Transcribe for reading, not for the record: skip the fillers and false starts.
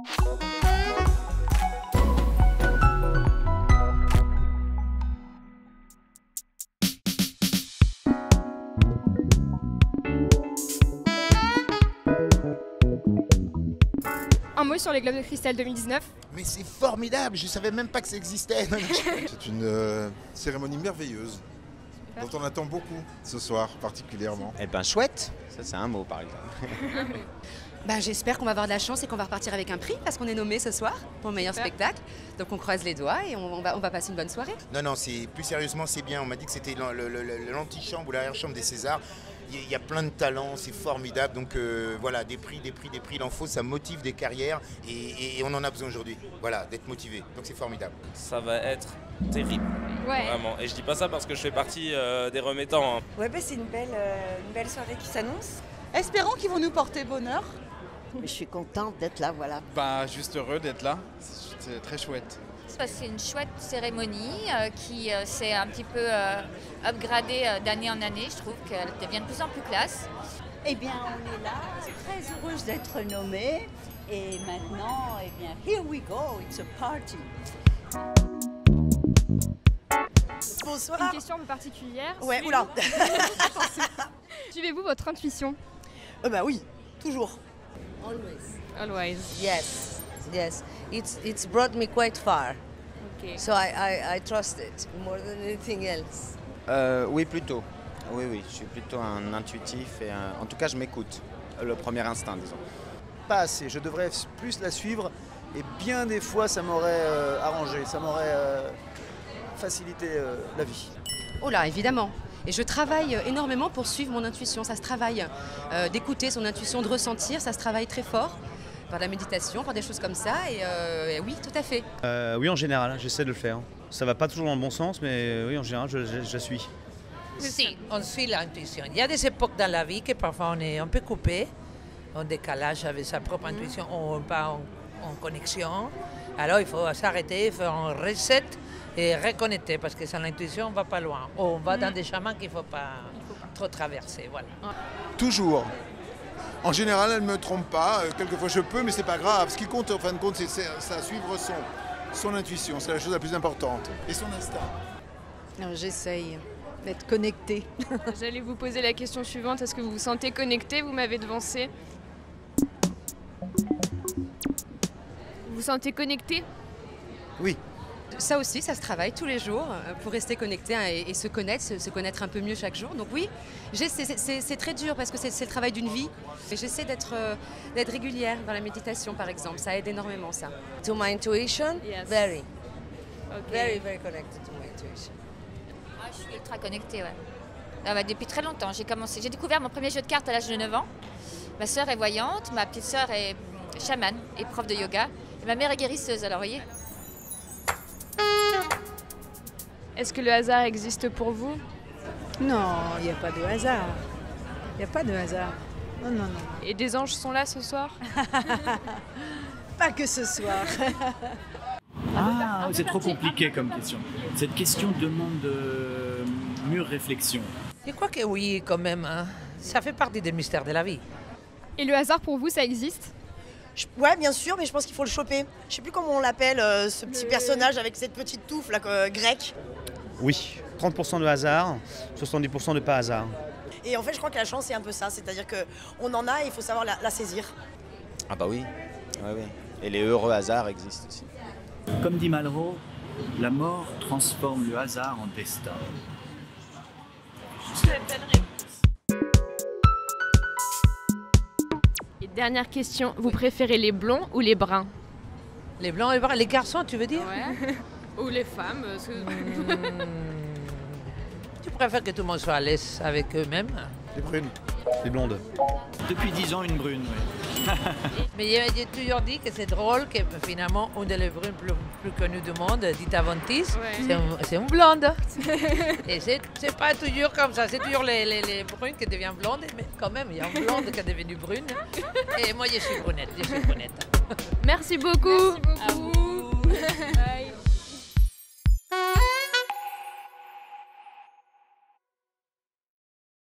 Un mot sur les Globes de Cristal 2019. Mais c'est formidable, je savais même pas que ça existait. C'est une cérémonie merveilleuse, dont on attend beaucoup ce soir particulièrement. Eh ben chouette, ça c'est un mot par exemple. Ben, j'espère qu'on va avoir de la chance et qu'on va repartir avec un prix parce qu'on est nommé ce soir pour le meilleur spectacle. Donc on croise les doigts et on va passer une bonne soirée. Non, plus sérieusement, c'est bien. On m'a dit que c'était l'antichambre ou l'arrière-chambre des Césars. Il y a plein de talents, c'est formidable. Donc voilà, des prix, il en faut, ça motive des carrières et on en a besoin aujourd'hui. Voilà, d'être motivé. Donc c'est formidable. Ça va être terrible, vraiment. Et je dis pas ça parce que je fais partie des remettants. Hein. Ouais, c'est une belle soirée qui s'annonce. Espérons qu'ils vont nous porter bonheur. Je suis contente d'être là, voilà. Juste heureux d'être là, c'est très chouette. C'est une chouette cérémonie qui s'est un petit peu upgradée d'année en année. Je trouve qu'elle devient de plus en plus classe. Eh bien, on est là, très heureuse d'être nommée. Et maintenant, eh bien, here we go, it's a party. Bonsoir. Une question un peu particulière. Ouais, oula. Suivez-vous votre intuition? Bah oui, toujours. Always. Yes. It's brought me quite far. Okay. So I trust it more than anything else. Oui, plutôt. Oui, je suis plutôt un intuitif et en tout cas je m'écoute. Le premier instinct, disons. Pas assez, je devrais plus la suivre et bien des fois ça m'aurait arrangé, ça m'aurait facilité la vie. Oh là, évidemment. Et je travaille énormément pour suivre mon intuition. Ça se travaille d'écouter son intuition, de ressentir. Ça se travaille très fort par la méditation, par des choses comme ça. Et oui, tout à fait. Oui, en général, j'essaie de le faire. Ça va pas toujours dans le bon sens, mais oui, en général, je suis. Si, on suit l'intuition. Il y a des époques dans la vie que parfois on est un peu coupé, en décalage avec sa propre intuition, ou pas en connexion. Alors il faut s'arrêter, faire un reset et reconnecter parce que sans l'intuition on ne va pas loin. On va dans des chemins qu'il ne faut pas trop traverser. Voilà. Toujours. En général, elle ne me trompe pas. Quelquefois je peux, mais c'est pas grave. Ce qui compte, en fin de compte, c'est ça, suivre son intuition. C'est la chose la plus importante. Et son instinct. J'essaye d'être connectée. J'allais vous poser la question suivante. Est-ce que vous vous sentez connecté? Vous m'avez devancé. Vous vous sentez connecté? Oui. Ça aussi, ça se travaille tous les jours pour rester connecté et se connaître un peu mieux chaque jour. Donc oui, c'est très dur parce que c'est le travail d'une vie. J'essaie d'être régulière dans la méditation, par exemple. Ça aide énormément, ça. To my intuition, Yes. very. Okay. Very connected to my intuition. Moi, je suis ultra connectée, ouais. Depuis très longtemps. J'ai découvert mon premier jeu de cartes à l'âge de 9 ans. Ma sœur est voyante, ma petite sœur est chamane et prof de yoga. Et ma mère est guérisseuse, alors vous voyez. Est-ce que le hasard existe pour vous? Non, il n'y a pas de hasard. Il n'y a pas de hasard. Non. Et des anges sont là ce soir? Pas que ce soir. Ah, c'est trop compliqué comme question. Cette question demande de mûre réflexion. Je crois que oui, quand même. Hein. Ça fait partie des mystères de la vie. Et le hasard pour vous, ça existe? Ouais, bien sûr, mais je pense qu'il faut le choper. Je sais plus comment on l'appelle, ce petit personnage avec cette petite touffe là, grecque. Oui, 30% de hasard, 70% de pas hasard. Et en fait, je crois que la chance, c'est un peu ça. C'est-à-dire qu'on en a et il faut savoir la saisir. Ah bah oui. Oui. Et les heureux hasards existent aussi. Comme dit Malraux, la mort transforme le hasard en destin. Et dernière question, vous préférez les blonds ou les bruns? Les blancs et les bruns, les garçons, tu veux dire? Ouais. Ou les femmes. Tu préfères que tout le monde soit à l'aise avec eux-mêmes? Les brunes, les blondes. Depuis 10 ans, une brune, oui. Mais j'ai toujours dit que c'est drôle que finalement, une des brunes plus connues du monde, Dita Von Teese, c'est une blonde. Et c'est pas toujours comme ça, c'est toujours les brunes qui deviennent blondes, mais quand même, il y a une blonde qui est devenue brune. Et moi, je suis brunette. Merci beaucoup. À vous. Bye.